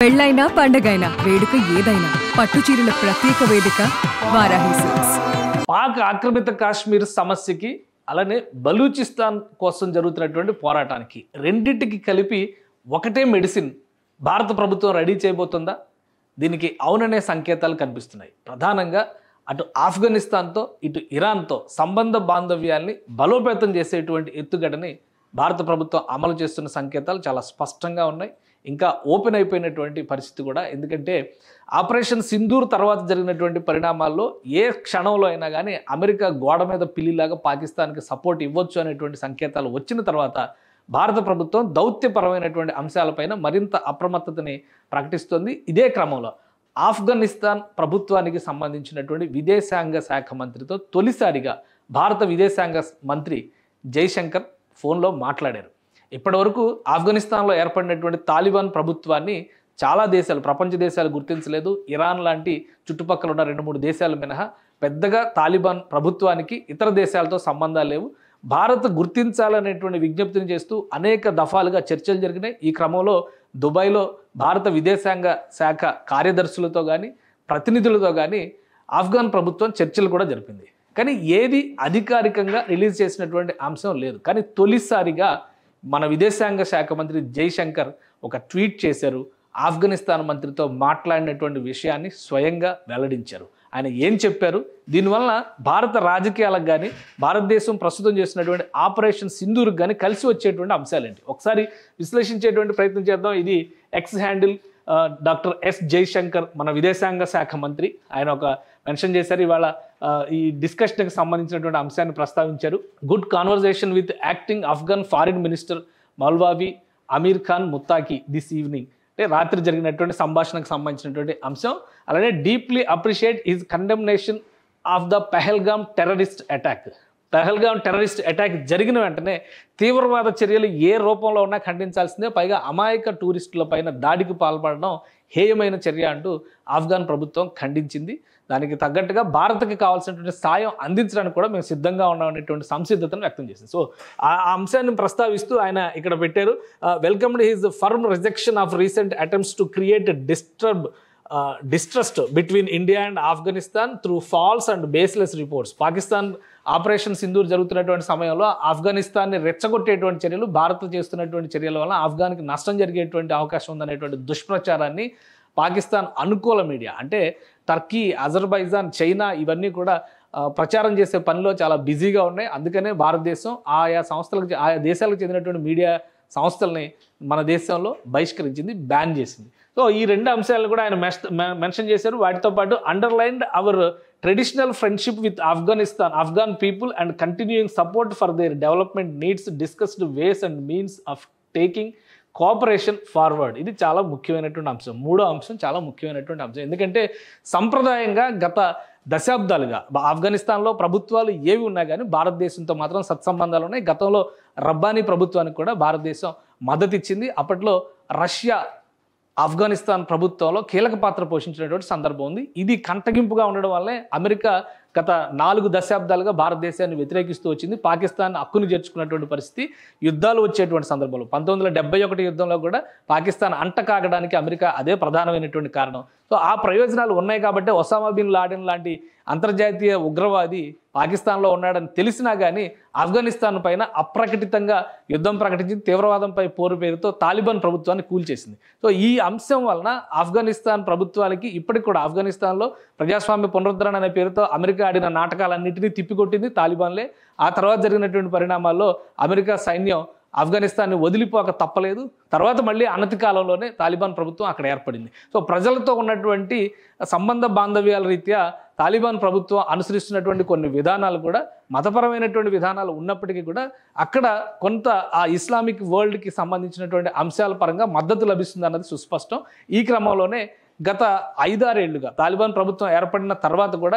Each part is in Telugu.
పెళ్ళైనా పండగైనా వేడుక ఏదైనా పట్టుచీరల ప్రత్యేక వేదిక వారాహి సిల్క్స్. పాక్ ఆక్రమిత కాశ్మీర్ సమస్యకి అలానే బలూచిస్తాన్ కోసం జరుగుతున్నటువంటి పోరాటానికి రెండింటికి కలిపి ఒకటే మెడిసిన్ భారత ప్రభుత్వం రెడీ చేయబోతుందా? దీనికి అవుననే సంకేతాలు కనిపిస్తున్నాయి. ప్రధానంగా అటు ఆఫ్ఘనిస్తాన్తో ఇటు ఇరాన్తో సంబంధ బాంధవ్యాల్ని బలోపేతం చేసేటువంటి ఎత్తుగడని భారత ప్రభుత్వం అమలు చేస్తున్న సంకేతాలు చాలా స్పష్టంగా ఉన్నాయి. ఇంకా ఓపెన్ అయిపోయినటువంటి పరిస్థితి కూడా. ఎందుకంటే ఆపరేషన్ సింధూర్ తర్వాత జరిగినటువంటి పరిణామాల్లో ఏ క్షణంలో అయినా కానీ అమెరికా గోడ మీద పిల్లిలాగా పాకిస్తాన్కి సపోర్ట్ ఇవ్వచ్చు అనేటువంటి సంకేతాలు వచ్చిన తర్వాత భారత ప్రభుత్వం దౌత్యపరమైనటువంటి అంశాలపైన మరింత అప్రమత్తతని ప్రకటిస్తుంది. ఇదే క్రమంలో ఆఫ్ఘనిస్తాన్ ప్రభుత్వానికి సంబంధించినటువంటి విదేశాంగ శాఖ మంత్రితో తొలిసారిగా భారత విదేశాంగ మంత్రి జైశంకర్ ఫోన్లో మాట్లాడారు. ఇప్పటివరకు ఆఫ్ఘనిస్తాన్లో ఏర్పడినటువంటి తాలిబాన్ ప్రభుత్వాన్ని చాలా దేశాలు, ప్రపంచ దేశాలు గుర్తించలేదు. ఇరాన్ లాంటి చుట్టుపక్కల ఉన్న 2-3 దేశాలు మినహా పెద్దగా తాలిబాన్ ప్రభుత్వానికి ఇతర దేశాలతో సంబంధాలు లేవు. భారత్ గుర్తించాలనేటువంటి విజ్ఞప్తిని చేస్తూ అనేక దఫాలుగా చర్చలు జరిగినాయి. ఈ క్రమంలో దుబాయ్లో భారత విదేశాంగ శాఖ కార్యదర్శులతో కానీ ప్రతినిధులతో కానీ ఆఫ్ఘన్ ప్రభుత్వం చర్చలు కూడా జరిపింది. కానీ ఏది అధికారికంగా రిలీజ్ చేసినటువంటి అంశం లేదు. కానీ తొలిసారిగా మన విదేశాంగ శాఖ మంత్రి జైశంకర్ ఒక ట్వీట్ చేశారు. ఆఫ్ఘనిస్తాన్ మంత్రితో మాట్లాడినటువంటి విషయాన్ని స్వయంగా వెల్లడించారు. ఆయన ఏం చెప్పారు, దీనివల్ల భారత రాజకీయాలకు కానీ భారతదేశం ప్రస్తుతం చేస్తున్నటువంటి ఆపరేషన్ సింధూర్కి కానీ కలిసి వచ్చేటువంటి అంశాలేంటి ఒకసారి విశ్లేషించేటువంటి ప్రయత్నం చేద్దాం. ఇది X handle doctor yes Jaishankar, మన విదేశాంగ శాఖ మంత్రి. ఆయన ఒక మెన్షన్ చేశారు. ఇవాళ ఈ డిస్కషన్కి సంబంధించినటువంటి అంశాన్ని ప్రస్తావించారు. Good conversation with acting Afghan foreign minister Maulavi Amir Khan Muttaqi this evening. అంటే రాత్రి జరిగినటువంటి సంభాషణకు సంబంధించినటువంటి అంశం. అలానే deeply appreciate his condemnation of the Pahalgam terrorist attack. Pahalgam terrorist attack జరిగిన వెంటనే తీవ్రవాద చర్యలు ఏ రూపంలో ఉన్నా ఖండించాల్సిందే. పైగా అమాయక టూరిస్టుల పైన దాడికి పాల్పడడం హేయమైన చర్య అంటూ ఆఫ్ఘన్ ప్రభుత్వం ఖండించింది. దానికి తగ్గట్టుగా భారత్కి కావాల్సినటువంటి సాయం అందించడానికి కూడా మేము సిద్ధంగా ఉన్నామనేటువంటి సంసిద్ధతను వ్యక్తం చేసింది. సో ఆ అంశాన్ని ప్రస్తావిస్తూ ఆయన ఇక్కడ పెట్టారు. Welcomed his firm rejection of recent attempts to create distrust between India and Afghanistan through false and baseless reports. Pakistan operation Sindoor జరుగుతున్నటువంటి సమయంలో ఆఫ్ఘనిస్తాన్ని రెచ్చగొట్టేటువంటి చర్యలు, భారత్ చేస్తున్నటువంటి చర్యల వల్ల ఆఫ్ఘాన్కి నష్టం జరిగేటువంటి అవకాశం ఉందనేటువంటి దుష్ప్రచారాన్ని పాకిస్తాన్ అనుకూల మీడియా అంటే టర్కీ, అజర్బైజాన్, చైనా ఇవన్నీ కూడా ప్రచారం చేసే పనిలో చాలా బిజీగా ఉన్నాయి. అందుకనే భారతదేశం ఆయా దేశాలకు చెందినటువంటి మీడియా సంస్థల్ని మన దేశంలో బహిష్కరించింది, బ్యాన్ చేసింది. సో ఈ 2 అంశాలను కూడా ఆయన మెన్షన్ చేశారు. వాటితో పాటు underlined hour traditional friendship with Afghan people and continuing support for their development needs, discussed ways and means of taking cooperation forward. ఇది చాలా ముఖ్యమైనటువంటి అంశం. 3వ అంశం చాలా ముఖ్యమైనటువంటి అంశం. ఎందుకంటే సంప్రదాయంగా గత దశాబ్దాలుగా ఆఫ్ఘనిస్తాన్లో ప్రభుత్వాలు ఏవి ఉన్నా కానీ భారతదేశంతో మాత్రం సత్సంబంధాలు ఉన్నాయి. గతంలో రబ్బానీ ప్రభుత్వానికి కూడా భారతదేశం మద్దతు ఇచ్చింది. అప్పట్లో రష్యా ఆఫ్ఘనిస్తాన్ ప్రభుత్వంలో కీలక పాత్ర పోషించినటువంటి సందర్భం ఉంది. ఇది కంటగింపుగా ఉండడం వల్లే అమెరికా గత 4 దశాబ్దాలుగా భారతదేశాన్ని వ్యతిరేకిస్తూ వచ్చింది. పాకిస్తాన్ హక్కును చేర్చుకున్నటువంటి పరిస్థితి, యుద్ధాలు వచ్చేటువంటి సందర్భంలో 1971 యుద్ధంలో కూడా పాకిస్తాన్ అంట కాగడానికి అమెరికా అదే ప్రధానమైనటువంటి కారణం. సో ఆ ప్రయోజనాలు ఉన్నాయి కాబట్టి ఒసామా బిన్ లాడెన్ లాంటి అంతర్జాతీయ ఉగ్రవాది పాకిస్తాన్లో ఉన్నాడని తెలిసినా కానీ ఆఫ్ఘనిస్తాన్ పైన అప్రకటితంగా యుద్ధం ప్రకటించి తీవ్రవాదంపై పోరు పేరుతో తాలిబాన్ ప్రభుత్వాన్ని కూల్చేసింది. సో ఈ అంశం వలన ఆఫ్ఘనిస్తాన్ ప్రభుత్వాలకి ఇప్పటికి కూడా ఆఫ్ఘనిస్తాన్లో ప్రజాస్వామ్య పునరుద్ధరణ అనే పేరుతో అమెరికా ఆడిన నాటకాలన్నింటినీ తిప్పికొట్టింది తాలిబాన్లే. ఆ తర్వాత జరిగినటువంటి పరిణామాల్లో అమెరికా సైన్యం ఆఫ్ఘనిస్తాన్ని వదిలిపోక తప్పలేదు. తర్వాత మళ్ళీ అనతి కాలంలోనే తాలిబాన్ ప్రభుత్వం అక్కడ ఏర్పడింది. సో ప్రజలతో ఉన్నటువంటి సంబంధ బాంధవ్యాల రీత్యా తాలిబాన్ ప్రభుత్వం అనుసరిస్తున్నటువంటి కొన్ని విధానాలు కూడా మతపరమైనటువంటి విధానాలు ఉన్నప్పటికీ కూడా అక్కడ కొంత ఆ ఇస్లామిక్ వరల్డ్కి సంబంధించినటువంటి అంశాల పరంగా మద్దతు లభిస్తుంది అన్నది సుస్పష్టం. ఈ క్రమంలోనే గత 5-6 ఏళ్లుగా తాలిబాన్ ప్రభుత్వం ఏర్పడిన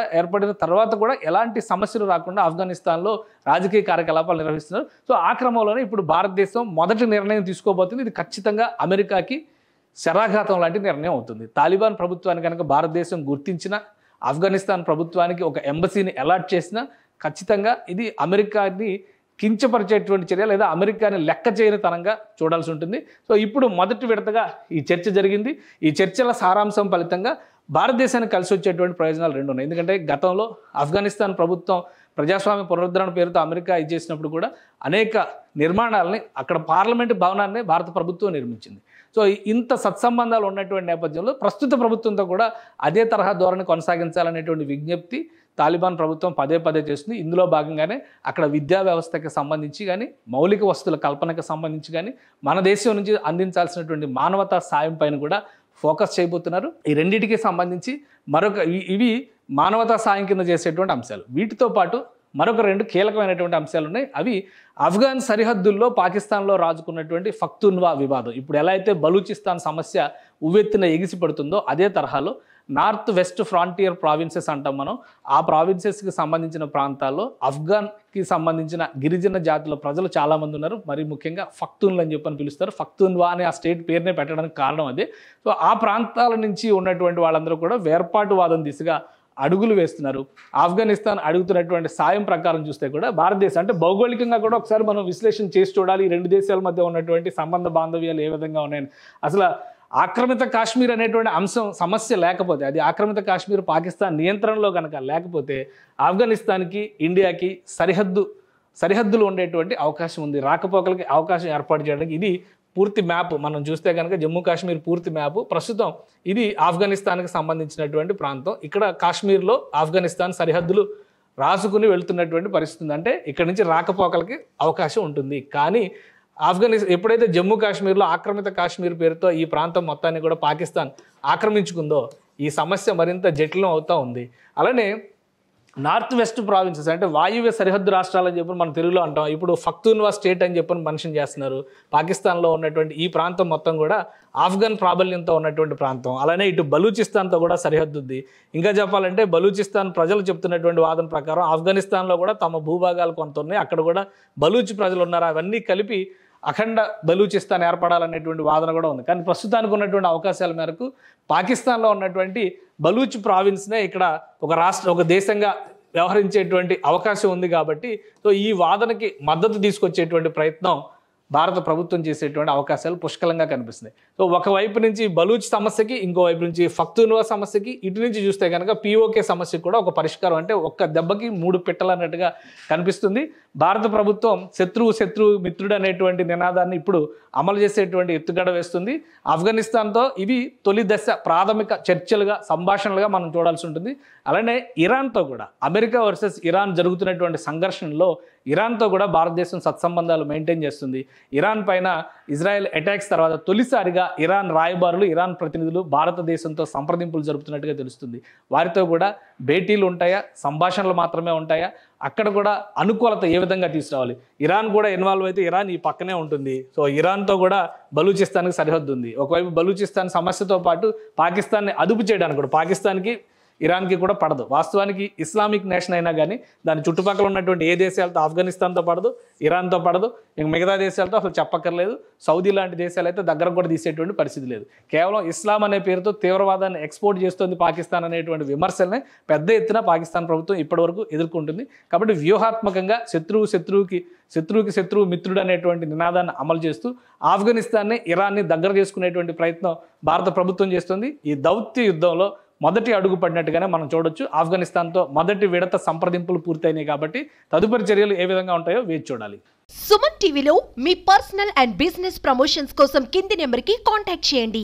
తర్వాత కూడా ఎలాంటి సమస్యలు రాకుండా ఆఫ్ఘనిస్తాన్లో రాజకీయ కార్యకలాపాలు నిర్వహిస్తున్నారు. సో ఆ క్రమంలోనే ఇప్పుడు భారతదేశం మొదటి నిర్ణయం తీసుకోబోతుంది. ఇది ఖచ్చితంగా అమెరికాకి శరాఘాతం లాంటి నిర్ణయం అవుతుంది. తాలిబాన్ ప్రభుత్వాన్ని కనుక భారతదేశం గుర్తించిన, ఆఫ్ఘనిస్తాన్ ప్రభుత్వానికి ఒక ఎంబసీని అలాట్ చేసినా ఖచ్చితంగా ఇది అమెరికాని కించపరిచేటువంటి చర్య లేదా అమెరికాని లెక్క చేయని తనంగా చూడాల్సి ఉంటుంది. సో ఇప్పుడు మొదటి విడతగా ఈ చర్చ జరిగింది. ఈ చర్చల సారాంశం ఫలితంగా భారతదేశానికి కలిసి వచ్చేటువంటి ప్రయోజనాలు రెండు ఉన్నాయి. ఎందుకంటే గతంలో ఆఫ్ఘనిస్తాన్ ప్రభుత్వం ప్రజాస్వామ్య పునరుద్ధరణ పేరుతో అమెరికా ఇచ్చేసినప్పుడు కూడా అనేక నిర్మాణాలని అక్కడ పార్లమెంటు భవనాన్ని భారత ప్రభుత్వం నిర్మించింది. సో ఇంత సత్సంబంధాలు ఉన్నటువంటి నేపథ్యంలో ప్రస్తుత ప్రభుత్వంతో కూడా అదే తరహా ధోరణి కొనసాగించాలనేటువంటి విజ్ఞప్తి తాలిబాన్ ప్రభుత్వం పదే పదే చేస్తుంది. ఇందులో భాగంగానే అక్కడ విద్యా వ్యవస్థకి సంబంధించి కానీ మౌలిక వస్తువుల కల్పనకు సంబంధించి కానీ మన దేశం నుంచి అందించాల్సినటువంటి మానవతా సాయం పైన కూడా ఫోకస్ చేయబోతున్నారు. ఈ రెండింటికి సంబంధించి ఇవి మానవతా సాయం కింద చేసేటువంటి అంశాలు. వీటితో పాటు మరొక రెండు కీలకమైనటువంటి అంశాలు ఉన్నాయి. అవి ఆఫ్ఘన్ సరిహద్దుల్లో పాకిస్తాన్లో రాజుకున్నటువంటి పఖ్తూన్వా వివాదం. ఇప్పుడు ఎలా అయితే బలూచిస్తాన్ సమస్య ఉవ్వెత్తున ఎగిసిపడుతుందో అదే తరహాలో నార్త్ వెస్ట్ ఫ్రాంటియర్ ప్రావిన్సెస్ అంటాం మనం. ఆ ప్రావిన్సెస్కి సంబంధించిన ప్రాంతాల్లో ఆఫ్ఘన్కి సంబంధించిన గిరిజన జాతుల ప్రజలు చాలామంది ఉన్నారు. మరి ముఖ్యంగా పఖ్తూన్లు అని చెప్పని పిలుస్తారు. పఖ్తూన్వా అనే ఆ స్టేట్ పేరునే పెట్టడానికి కారణం అదే. సో ఆ ప్రాంతాల నుంచి ఉన్నటువంటి వాళ్ళందరూ కూడా వేర్పాటువాదం దిశగా అడుగులు వేస్తున్నారు. ఆఫ్ఘనిస్తాన్ అడుగుతున్నటువంటి సాయం ప్రకారం చూస్తే కూడా భారతదేశం అంటే భౌగోళికంగా కూడా ఒకసారి మనం విశ్లేషణ చేసి చూడాలి. ఈ రెండు దేశాల మధ్య ఉన్నటువంటి సంబంధ బాంధవ్యాలు ఏ విధంగా ఉన్నాయని. అసలు ఆక్రమిత కాశ్మీర్ అనేటువంటి అంశం సమస్య లేకపోతే, అది ఆక్రమిత కాశ్మీర్ పాకిస్తాన్ నియంత్రణలో కనుక లేకపోతే ఆఫ్ఘనిస్తాన్కి ఇండియాకి సరిహద్దులు ఉండేటువంటి అవకాశం ఉంది. రాకపోకలకి అవకాశం ఏర్పాటు చేయడానికి ఇది పూర్తి మ్యాప్ మనం చూస్తే కనుక జమ్మూ కాశ్మీర్ పూర్తి మ్యాప్. ప్రస్తుతం ఇది ఆఫ్ఘనిస్తాన్కి సంబంధించినటువంటి ప్రాంతం. ఇక్కడ కాశ్మీర్లో ఆఫ్ఘనిస్తాన్ సరిహద్దులు రాసుకుని వెళ్తున్నటువంటి పరిస్థితి ఉంది. అంటే ఇక్కడ నుంచి రాకపోకలకి అవకాశం ఉంటుంది. కానీ ఎప్పుడైతే జమ్మూ కాశ్మీర్లో ఆక్రమిత కాశ్మీర్ పేరుతో ఈ ప్రాంతం మొత్తాన్ని కూడా పాకిస్తాన్ ఆక్రమించుకుందో ఈ సమస్య మరింత జటిలం అవుతూ ఉంది. అలానే నార్త్ వెస్ట్ ప్రావిన్సెస్ అంటే వాయువ్య సరిహద్దు రాష్ట్రాలని చెప్పి మనం తెలుగులో అంటాం. ఇప్పుడు పఖ్తూన్వా స్టేట్ అని చెప్పని మెన్షన్ చేస్తున్నారు. పాకిస్తాన్లో ఉన్నటువంటి ఈ ప్రాంతం మొత్తం కూడా ఆఫ్ఘన్ ప్రాబల్యంతో ఉన్నటువంటి ప్రాంతం. అలానే ఇటు బలూచిస్తాన్తో కూడా సరిహద్దు ఉంది. ఇంకా చెప్పాలంటే బలూచిస్తాన్ ప్రజలు చెప్తున్నటువంటి వాదన ప్రకారం ఆఫ్ఘనిస్తాన్లో కూడా తమ భూభాగాలు కొంత ఉన్నాయి, అక్కడ కూడా బలూచి ప్రజలు ఉన్నారు. అవన్నీ కలిపి అఖండ బలూచిస్తాన్ ఏర్పడాలనేటువంటి వాదన కూడా ఉంది. కానీ ప్రస్తుతానికి ఉన్నటువంటి అవకాశాల మేరకు పాకిస్తాన్లో ఉన్నటువంటి బలూచ్ ప్రావిన్స్నే ఇక్కడ ఒక దేశంగా వ్యవహరించేటువంటి అవకాశం ఉంది. కాబట్టి సో ఈ వాదనకి మద్దతు తీసుకొచ్చేటువంటి ప్రయత్నం భారత ప్రభుత్వం చేసేటువంటి అవకాశాలు పుష్కలంగా కనిపిస్తున్నాయి. సో ఒకవైపు నుంచి బలూచ్ సమస్యకి, ఇంకోవైపు నుంచి పఖ్తూన్వా సమస్యకి, ఇటు నుంచి చూస్తే కనుక పిఓకే సమస్యకి కూడా ఒక పరిష్కారం, అంటే ఒక్క దెబ్బకి 3 పిట్టలు అన్నట్టుగా కనిపిస్తుంది. భారత ప్రభుత్వం శత్రువు మిత్రుడు అనేటువంటి నినాదాన్ని ఇప్పుడు అమలు చేసేటువంటి ఎత్తుగడ వేస్తుంది. ఆఫ్ఘనిస్తాన్తో ఇవి తొలి దశ ప్రాథమిక చర్చలుగా, సంభాషణలుగా మనం చూడాల్సి ఉంటుంది. అలానే ఇరాన్తో కూడా, అమెరికా వర్సెస్ ఇరాన్ జరుగుతున్నటువంటి సంఘర్షణలో ఇరాన్తో కూడా భారతదేశం సత్సంబంధాలు మెయింటైన్ చేస్తుంది. ఇరాన్ పైన ఇజ్రాయెల్ అటాక్స్ తర్వాత తొలిసారిగా ఇరాన్ రాయబారులు, ఇరాన్ ప్రతినిధులు భారతదేశంతో సంప్రదింపులు జరుపుతున్నట్టుగా తెలుస్తుంది. వారితో కూడా భేటీలు ఉంటాయా, సంభాషణలు మాత్రమే ఉంటాయా, అక్కడ కూడా అనుకూలత ఏ విధంగా తీసుకురావాలి. ఇరాన్ కూడా ఇన్వాల్వ్ అయితే ఇరాన్ ఈ పక్కనే ఉంటుంది. సో ఇరాన్తో కూడా బలూచిస్తాన్కి సరిహద్దు ఉంది. ఒకవైపు బలూచిస్తాన్ సమస్యతో పాటు పాకిస్తాన్ని అదుపు చేయడానికి కూడా పాకిస్తాన్కి ఇరాన్కి కూడా పడదు. వాస్తవానికి ఇస్లామిక్ నేషన్ అయినా కానీ దాని చుట్టుపక్కల ఉన్నటువంటి ఏ దేశాలతో, ఆఫ్ఘనిస్తాన్తో పడదు, ఇరాన్తో పడదు, ఇంక మిగతా దేశాలతో అసలు చెప్పక్కర్లేదు. సౌదీ లాంటి దేశాలు అయితే దగ్గర కూడా తీసేటువంటి పరిస్థితి లేదు. కేవలం ఇస్లాం అనే పేరుతో తీవ్రవాదాన్ని ఎక్స్పోర్ట్ చేస్తుంది పాకిస్తాన్ అనేటువంటి విమర్శలనే పెద్ద ఎత్తున పాకిస్తాన్ ప్రభుత్వం ఇప్పటివరకు ఎదుర్కొంటుంది. కాబట్టి వ్యూహాత్మకంగా శత్రువుకి శత్రువు మిత్రుడు అనేటువంటి నినాదాన్ని అమలు చేస్తూ ఆఫ్ఘనిస్తాన్ని, ఇరాన్ని దగ్గర చేసుకునేటువంటి ప్రయత్నం భారత ప్రభుత్వం చేస్తుంది. ఈ దౌత్య యుద్ధంలో మొదటి అడుగు పడినట్టుగానే మనం చూడొచ్చు. ఆఫ్ఘనిస్తాన్తో మొదటి విడత సంప్రదింపులు పూర్తయినాయి. కాబట్టి తదుపరి చర్యలు ఏ విధంగా ఉంటాయో వేచి చూడాలి. సుమన్ టీవీలో మీ పర్సనల్ అండ్ బిజినెస్ ప్రమోషన్స్ కోసం కింది నెంబర్కి కాంటాక్ట్ చేయండి.